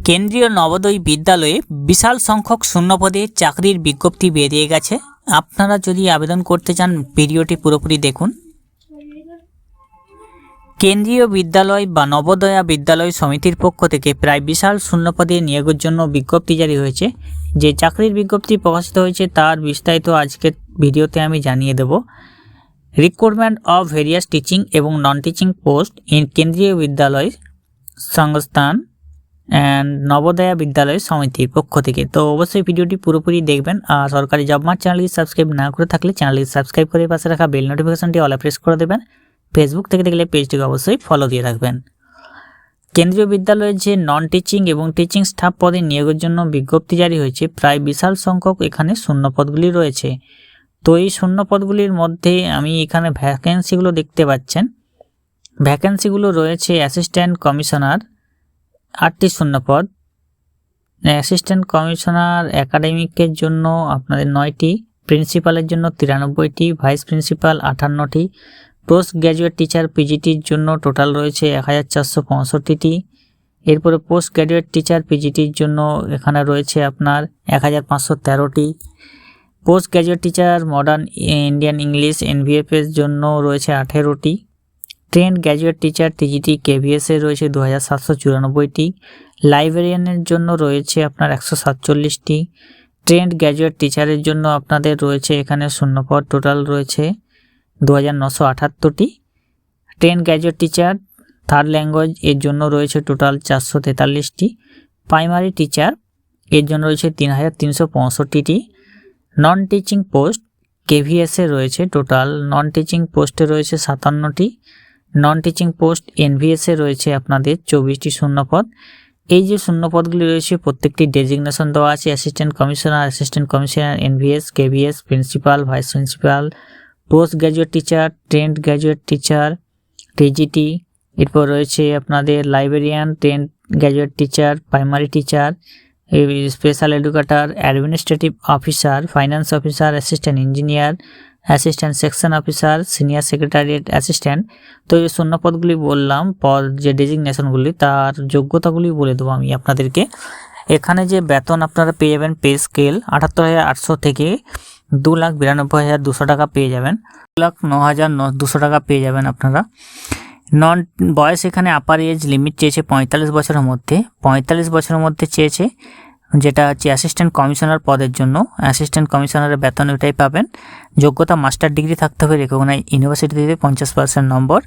কেন্দ্রীয় নবোদয় বিদ্যালয়ে বিশাল সংখ্যক শূন্যপদে চাকরির বিজ্ঞপ্তি বেরিয়ে গেছে। আপনারা যদি আবেদন করতে চান ভিডিওটি পুরোপুরি দেখুন। কেন্দ্রীয় বিদ্যালয় বা নবোদয়া বিদ্যালয় সমিতির পক্ষ থেকে প্রায় বিশাল শূন্যপদে নিয়োগের জন্য বিজ্ঞপ্তি জারি হয়েছে। যে চাকরির বিজ্ঞপ্তি প্রকাশিত হয়েছে তার বিস্তারিত আজকের ভিডিওতে আমি জানিয়ে দেব। রিক্রুটমেন্ট অফ ভেরিয়াস টিচিং এবং নন টিচিং পোস্ট ইন কেন্দ্রীয় বিদ্যালয় সংস্থান অ্যান্ড নবোদয়া বিদ্যালয় সমিতির পক্ষ থেকে। তো অবশ্যই ভিডিওটি পুরোপুরি দেখবেন। আর সরকারি জব মার্ট চ্যানেলটি সাবস্ক্রাইব না করে থাকলে চ্যানেলটি সাবস্ক্রাইব করে পাশে রাখা বেল নোটিফিকেশনটি অলে প্রেস করে দেবেন। ফেসবুক থেকে দেখলে পেজটিকে অবশ্যই ফলো দিয়ে রাখবেন। কেন্দ্রীয় বিদ্যালয়ের যে নন টিচিং এবং টিচিং স্টাফ পদে নিয়োগের জন্য বিজ্ঞপ্তি জারি হয়েছে। প্রায় বিশাল সংখ্যক এখানে শূন্যপদগুলি রয়েছে। তো এই শূন্যপদগুলির মধ্যে আমি এখানে ভ্যাকেন্সিগুলো দেখতে পাচ্ছেন। ভ্যাকেন্সিগুলো রয়েছে অ্যাসিস্ট্যান্ট কমিশনার 8টি শূন্যপদ, অ্যাসিস্ট্যান্ট কমিশনার একাডেমিকের জন্য আপনাদের 9টি, প্রিন্সিপালের জন্য 93টি, ভাইস প্রিন্সিপাল 58টি, পোস্ট গ্র্যাজুয়েট টিচার পিজিটির জন্য টোটাল রয়েছে 1465টি। এরপরে পোস্ট গ্র্যাজুয়েট টিচার পিজিটির জন্য এখানে রয়েছে আপনার 1513টি। Post graduate teacher modern Indian English এনভিএফের জন্য রয়েছে 18টি। ট্রেন্ড গ্র্যাজুয়েট টিচার টিজিটি কেভিএসে রয়েছে 2794টি। লাইব্রেরিয়ানের জন্য রয়েছে আপনার 147টি। ট্রেন্ড গ্র্যাজুয়েট টিচারের জন্য আপনাদের রয়েছে এখানে শূন্যপদ টোটাল রয়েছে 2978টি। Trained graduate teacher third language এর জন্য রয়েছে টোটাল 443টি। প্রাইমারি টিচার এর জন্য রয়েছে 3365টি। নন টিচিং পোস্ট কেভিএসে রয়েছে টোটাল নন টিচিং পোস্টে রয়েছে 57টি। নন টিচিং পোস্ট এনভিএসে রয়েছে আপনাদের 24টি শূন্যপদ। এই যে শূন্যপদগুলি রয়েছে প্রত্যেকটি ডেজিগনেশন দেওয়া আছে। Assistant commissioner NVS, KVS, principal, vice principal, post graduate teacher, trend graduate teacher TGT. এরপর রয়েছে আপনাদের librarian, trend graduate teacher, primary teacher, special educator, administrative officer, finance officer, assistant engineer, assistant section officer, senior secretariat assistant. তো এই শূন্যপদগুলি বললাম, পদ যে ডেজিগনেশনগুলি তার যোগ্যতাগুলি বলে দেবো আমি আপনাদেরকে। এখানে যে বেতন আপনারা পেয়ে যাবেন, পে স্কেল 78,800 থেকে 2,92,200 টাকা পেয়ে যাবেন। 2,09,200 টাকা পেয়ে যাবেন আপনারা। নন বয়স এখানে আপার এজ লিমিট চেয়েছে 45 বছরের মধ্যে। 45 বছরের মধ্যে চেয়েছে, যেটা হচ্ছে অ্যাসিস্ট্যান্ট কমিশনার পদের জন্য। অ্যাসিস্ট্যান্ট কমিশনারের বেতন ওইটাই পাবেন। যোগ্যতা মাস্টার ডিগ্রি থাকতে হবে রেকগনাইজ ইউনিভার্সিটি থেকে 50% নম্বর।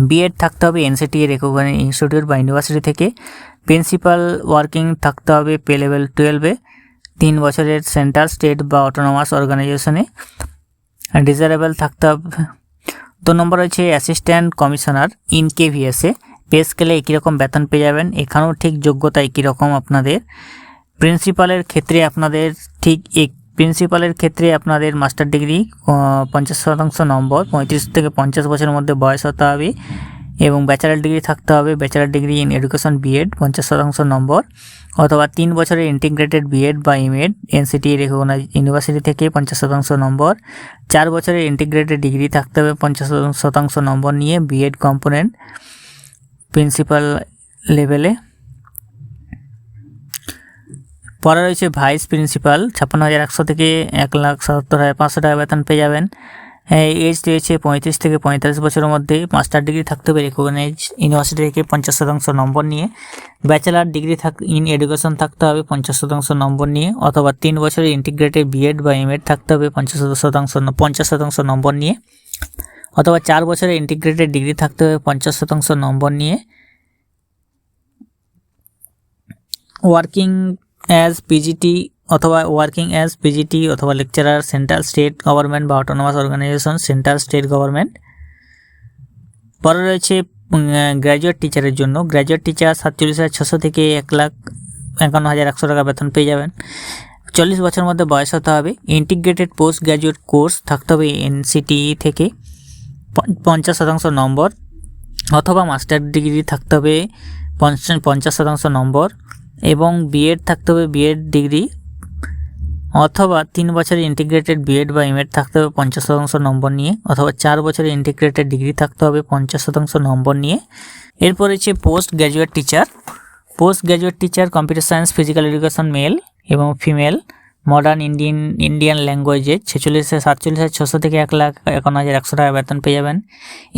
বিএড থাকতে হবে এনসিটি রেকগনাইজ ইনস্টিটিউট বা ইউনিভার্সিটি থেকে। প্রিন্সিপাল ওয়ার্কিং থাকতে হবে পে লেভেল 12-এ, 3 বছরের সেন্ট্রাল, স্টেট বা অটোনোমাস অর্গানাইজেশনে। ডিজারেবল থাকতে হবে। 2 নম্বর হচ্ছে অ্যাসিস্ট্যান্ট কমিশনার ইন কেভিএসে। পে স্কেলে একই রকম বেতন পেয়ে যাবেন। এখানেও ঠিক যোগ্যতা একই রকম আপনাদের। প্রিন্সিপালের ক্ষেত্রে আপনাদের প্রিন্সিপালের ক্ষেত্রে আপনাদের মাস্টার ডিগ্রি 50% নম্বর, 35 থেকে 50 বছরের মধ্যে বয়স হতে হবে এবং ব্যাচেলার ডিগ্রি থাকতে হবে। Bachelor degree in education B Ed 50% নম্বর, অথবা 3 বছরের ইন্টিগ্রেটেড বিএড বা এমএড এনসিটি রেকগনাইজ ইউনিভার্সিটি থেকে 50% নম্বর। 4 বছরের ইন্টিগ্রেটেড ডিগ্রি থাকতে হবে 50% নম্বর নিয়ে বিএড কম্পোনেন্ট প্রিন্সিপাল লেভেলে। পরে রয়েছে ভাইস প্রিন্সিপাল 56,100 থেকে 1,77,500 টাকা বেতন পেয়ে যাবেন। এজ রয়েছে 35 থেকে 45 বছরের মধ্যে। মাস্টার ডিগ্রি থাকতে হবে রেকগনাইজ ইউনিভার্সিটি থেকে 50% নম্বর নিয়ে। ব্যাচেলার ডিগ্রি ইন এডুকেশন থাকতে হবে 50% নম্বর নিয়ে, অথবা 3 বছরের ইন্টিগ্রেটেড বিএড বা এমএড থাকতে হবে 50% নম্বর নিয়ে, অথবা 4 বছরের ইন্টিগ্রেটেড ডিগ্রি থাকতে হবে 50% নম্বর নিয়ে। ওয়ার্কিং অ্যাজ পিজিটি অথবা লেকচারার, সেন্ট্রাল স্টেট গভর্নমেন্ট বা autonomous organisation, central state government. পরে রয়েছে গ্র্যাজুয়েট টিচারের জন্য। গ্র্যাজুয়েট টিচার 47,600 থেকে 1,51,100 টাকা বেতন পেয়ে যাবেন। 40 বছরের মধ্যে বয়স হতে হবে। ইন্টিগ্রেটেড পোস্ট গ্র্যাজুয়েট কোর্স থাকতে হবে এনসিটি থেকে 50% নম্বর, অথবা মাস্টার ডিগ্রি থাকতে হবে 50% নম্বর, এবং বিএড থাকতে হবে বিএড ডিগ্রি, অথবা 3 বছরের ইন্টিগ্রেটেড বিএড বা এমএড থাকতে হবে 50% নম্বর নিয়ে, অথবা 4 বছরের ইন্টিগ্রেটেড ডিগ্রি থাকতে হবে 50% নম্বর নিয়ে। এরপর হচ্ছে post graduate teacher. Post graduate teacher computer science physical education male এবং ফিমেল মডার্ন ইন্ডিয়ান ল্যাঙ্গুয়েজে 47,600 থেকে 1,51,100 টাকা বেতন পেয়ে যাবেন।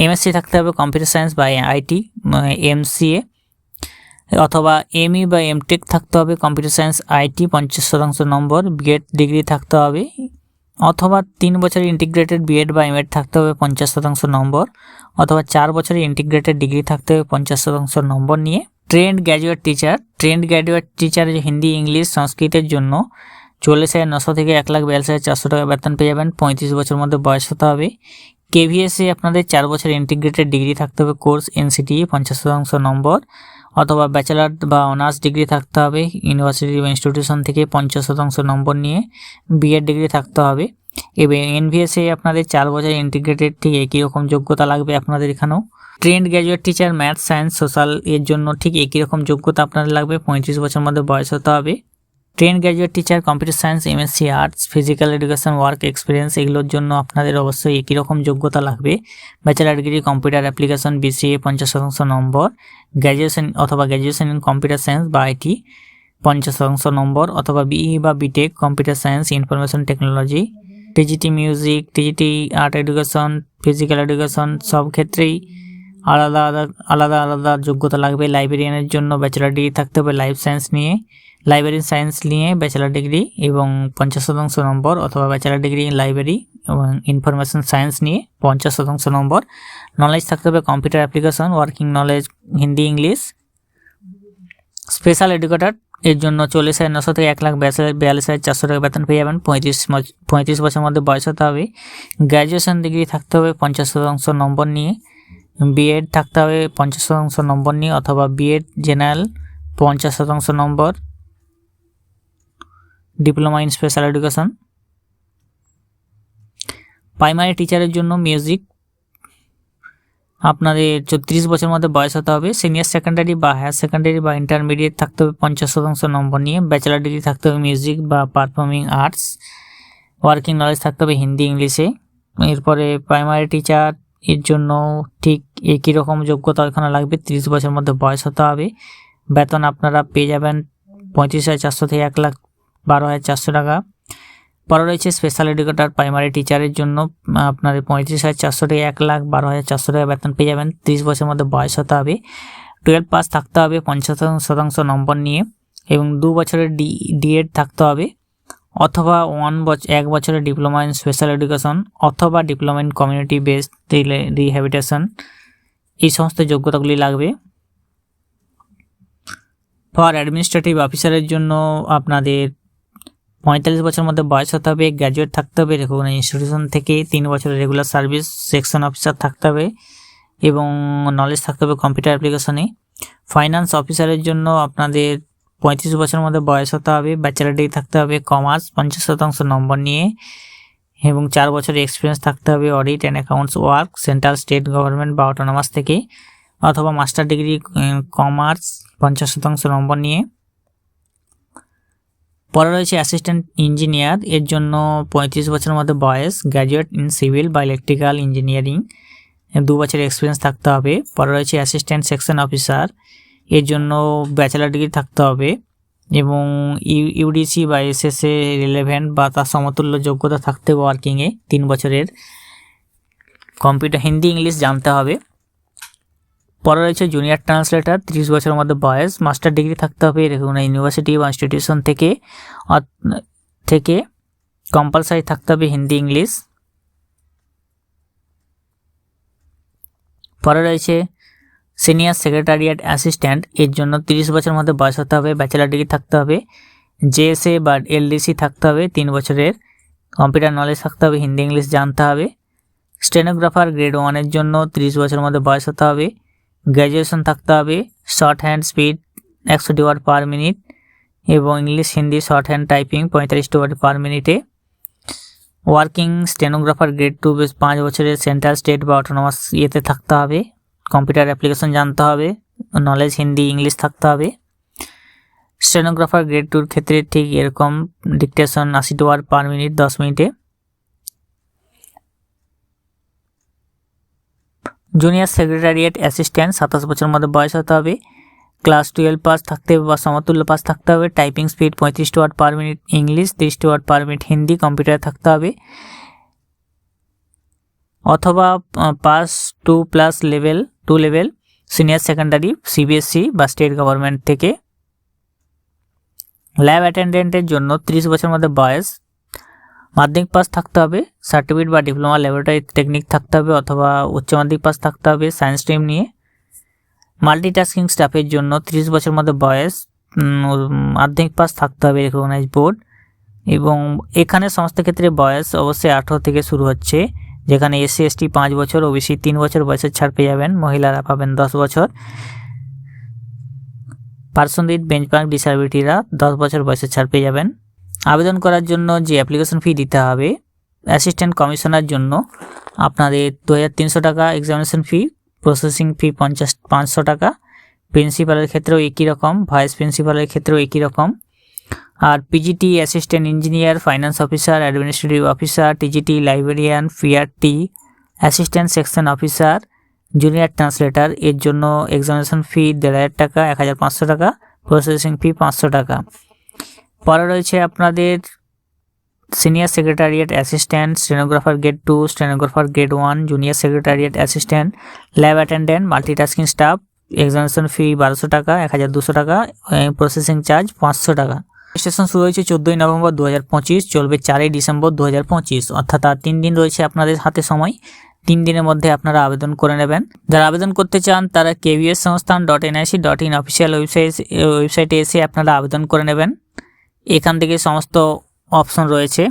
এমএসসি থাকতে হবে কম্পিউটার সায়েন্স বা আইটি, এমসিএ অথবা এমই বা এমটেক থাকতে হবে computer science IT 50% number, BEd degree থাকতে হবে অথবা 3 বছরের ইন্টিগ্রেটেড বিএড বা এমএড থাকতে হবে 50% নম্বর অথবা 4 বছরের ইন্টিগ্রেটেড ডিগ্রি থাকতে হবে 50% নম্বর নিয়ে। Trend graduate teacher Hindi English সংস্কৃতের জন্য 40,900 থেকে 1,42,400 টাকা বেতন পেয়ে যাবেন। 35 বছর মধ্যে বয়স হতে হবে। কেভিএসে আপনাদের 4 বছরের ইন্টিগ্রেটেড ডিগ্রি থাকতে হবে কোর্স এনসিটি 50% নম্বর অথবা ব্যাচেলার বা অনার্স ডিগ্রি থাকতে হবে ইউনিভার্সিটি বা ইনস্টিটিউশন থেকে 50% নম্বর নিয়ে। বিএড ডিগ্রি থাকতে হবে। এবং এনভিএসে আপনাদের 4 বছরের ইন্টিগ্রেটেড ঠিক একই রকম যোগ্যতা লাগবে আপনাদের এখানেও। Trend graduate teacher math science social এর জন্য ঠিক একই রকম যোগ্যতা আপনাদের লাগবে, 35 বছর মধ্যে বয়স হতে হবে। Trend graduate teacher computer science MSc arts physical education work experience এগুলোর জন্য আপনাদের অবশ্যই একই রকম যোগ্যতা লাগবে। Bachelor degree computer application BCA 50% number, graduation in computer science বা আইটি 50% নম্বর অথবা বিই বা B Tech computer science information technology, TGT music, TGT art education, physical education সব ক্ষেত্রেই আলাদা যোগ্যতা লাগবে। লাইব্রেরিয়ানের জন্য ব্যাচেলার ডিগ্রি থাকতে হবে লাইব্রেরি সায়েন্স নিয়ে ব্যাচেলার ডিগ্রি এবং 50% নম্বর অথবা ব্যাচেলার ডিগ্রি ইন লাইব্রেরি এবং ইনফরমেশন সায়েন্স নিয়ে 50% নম্বর। নলেজ থাকতে হবে computer application working knowledge Hindi English. Special educator এর জন্য 40,900 থেকে 1,42,400 টাকা বেতন পেয়ে যাবেন। 35 বছর মধ্যে বয়স হতে হবে। গ্র্যাজুয়েশন ডিগ্রি থাকতে হবে 50% নম্বর নিয়ে। বিএড থাকতে হবে 50% নম্বর নিয়ে অথবা BEd general 50% number. Diploma in special education. Primary টিচারের জন্য মিউজিক আপনাদের 34 বছর মধ্যে বয়স হতে হবে। সিনিয়র সেকেন্ডারি বা হায়ার সেকেন্ডারি বা ইন্টারমিডিয়েট থাকতে হবে 50% নম্বর নিয়ে। ব্যাচেলার ডিগ্রি থাকতে হবে মিউজিক বা পারফর্মিং আর্টস। ওয়ার্কিং নলেজ থাকতে হবে হিন্দি ইংলিশে। এরপরে প্রাইমারি টিচার এর জন্য ঠিক একই রকম যোগ্যতা এখানে লাগবে, 30 বছর মধ্যে বয়স হতে হবে। বেতন আপনারা পেয়ে যাবেন 35,400 থেকে 1,12,400 টাকা। পরে রয়েছে স্পেশাল এডুকেটর প্রাইমারি টিচারের জন্য আপনার 35,400 থেকে 1,12,400 টাকা বেতন পেয়ে যাবেন। 30 বছরের মধ্যে বয়স হতে হবে। 12 পাস থাকতে হবে 50% নম্বর নিয়ে এবং 2 বছরের ডিএড থাকতে হবে অথবা 1 বছরের ডিপ্লোমা ইন স্পেশাল এডুকেশন অথবা diploma in community based rehabilitation এই সমস্ত যোগ্যতাগুলি লাগবে। ফর অ্যাডমিনিস্ট্রেটিভ অফিসারের জন্য আপনাদের 45 বছরের মধ্যে বয়স হতে হবে। গ্র্যাজুয়েট থাকতে হবে রেকগনাইজড ইনস্টিটিউশন থেকে। 3 বছরের রেগুলার সার্ভিস সেকশন অফিসার থাকতে হবে এবং নলেজ থাকতে হবে কম্পিউটার অ্যাপ্লিকেশনে। ফাইন্যান্স অফিসারের জন্য আপনাদের 35 বছরের মধ্যে বয়স হতে হবে। ব্যাচেলার ডিগ্রি থাকতে হবে কমার্স 50% নম্বর নিয়ে এবং 4 বছরের এক্সপিরিয়েন্স থাকতে হবে audit and accounts work central state government বা অটোনমাস থেকে অথবা মাস্টার ডিগ্রি কমার্স 50% নম্বর নিয়ে। পরে রয়েছে অ্যাসিস্ট্যান্ট ইঞ্জিনিয়ার এর জন্য 35 বছরের মধ্যে বয়স, গ্র্যাজুয়েট ইন সিভিল বা ইলেকট্রিক্যাল ইঞ্জিনিয়ারিং 2 বছরের এক্সপিরিয়েন্স থাকতে হবে। পরে রয়েছে অ্যাসিস্ট্যান্ট সেকশন অফিসার এর জন্য ব্যাচেলার ডিগ্রি থাকতে হবে এবং ইউডিসি বা এসএসএ রিলেভেন্ট বা তার সমতুল্য যোগ্যতা থাকতে হবে ওয়ার্কিংয়ে। 3 বছরের কম্পিউটার হিন্দি ইংলিশ জানতে হবে। পরে রয়েছে জুনিয়র ট্রান্সলেটর 30 বছরের মধ্যে বয়স, মাস্টার ডিগ্রি থাকতে হবে ইউনিভার্সিটি বা ইনস্টিটিউশন থেকে কম্পালসারি থাকতে হবে হিন্দি ইংলিশ। পরে রয়েছে সিনিয়র সেক্রেটারিয়েট অ্যাসিস্ট্যান্ট এর জন্য 30 বছরের মধ্যে বয়স হতে হবে, ব্যাচেলার ডিগ্রি থাকতে হবে, জেএসএ বা এলডিসি থাকতে হবে, 3 বছরের কম্পিউটার নলেজ থাকতে হবে, হিন্দি ইংলিশ জানতে হবে। স্টেনোগ্রাফার গ্রেড 1 এর জন্য 30 বছরের মধ্যে বয়স হতে হবে, গ্র্যাজুয়েশন থাকতে হবে, shorthand speed 100 word per minute এবং English Hindi shorthand typing 45 word per মিনিটে। ওয়ার্কিং স্টেনোগ্রাফার গ্রেড 2 বেশ 5 বছরের সেন্ট্রাল স্টেট বা অটোনমাস ইয়েতে থাকতে হবে, কম্পিউটার অ্যাপ্লিকেশন জানতে হবে, নলেজ হিন্দি ইংলিশ থাকতে হবে। স্টেনোগ্রাফার গ্রেড 2 ক্ষেত্রে ঠিক এরকম ডিকটেশন 80 ওয়ার্ড পার মিনিট 10 মিনিটে। জুনিয়র সেক্রেটারিয়েট অ্যাসিস্ট্যান্ট 27 বছরের মধ্যে বয়স হতে হবে, ক্লাস 12 পাস থাকতে হবে বা সমতুল্য পাস থাকতে হবে। Typing speed 35 word per minute English, 30 word per minute Hindi কম্পিউটারে থাকতে হবে, অথবা pass 2+ level senior secondary CBSE বা স্টেট গভর্নমেন্ট থেকে। ল্যাব অ্যাটেন্ডেন্টের জন্য 30 বছর মধ্যে বয়স, মাধ্যমিক পাস থাকতে হবে, সার্টিফিকেট বা ডিপ্লোমা ল্যাবরেটরি টেকনিক থাকতে হবে, অথবা উচ্চ মাধ্যমিক পাস থাকতে হবে সায়েন্স স্ট্রিম নিয়ে। মাল্টিটাস্কিং স্টাফের জন্য 30 বছর মধ্যে বয়স, মাধ্যমিক পাস থাকতে হবে রেকগনাইজ বোর্ড। এবং এখানে সমস্ত ক্ষেত্রে বয়স অবশ্যই 18 থেকে শুরু হচ্ছে, যেখানে এসসি এসটি 5 বছর, ওবিসি 3 বছর বয়সের ছাড় পেয়ে যাবেন, মহিলারা পাবেন 10 বছর, পার্সন উইথ বেঞ্চমার্ক ডিসেবিলিটিরা 10 বছর বয়সের ছাড় পেয়ে যাবেন। আবেদন করার জন্য যে অ্যাপ্লিকেশন ফি দিতে হবে, অ্যাসিস্ট্যান্ট কমিশনার জন্য আপনাদের 2300 টাকা এক্সামিনেশন ফি, প্রসেসিং ফি 500 টাকা। প্রিন্সিপালের ক্ষেত্রেও একই রকম, ভাইস প্রিন্সিপালের ক্ষেত্রেও একই রকম। আর PGT assistant engineer, finance officer, administrative officer, TGT librarian, PRT, assistant section officer, junior translator এর জন্য এক্সামিনেশন ফি 1500 টাকা, 1500 টাকা, প্রসেসিং ফি 500 টাকা। পরে রয়েছে আপনাদের senior secretariat assistant, stenographer grade 2, stenographer grade 1, junior secretariat assistant, lab attendant, multitasking staff, examination ফি 1200 টাকা, 1200 টাকা, প্রসেসিং চার্জ 500 টাকা। রেজিস্ট্রেশন শুরু হয়েছে 14ই নভেম্বর 2025, চলবে 4ই ডিসেম্বর 2025, অর্থাৎ আর 3 দিন রয়েছে আপনাদের হাতে সময়। 3 দিনের মধ্যে আপনারা আবেদন করে নেবেন। যারা আবেদন করতে চান তারা kvssansthan.nic.in অফিসিয়াল ওয়েবসাইটে এসে আপনারা আবেদন করে নেবেন। এখান থেকে সমস্ত অপশন রয়েছে।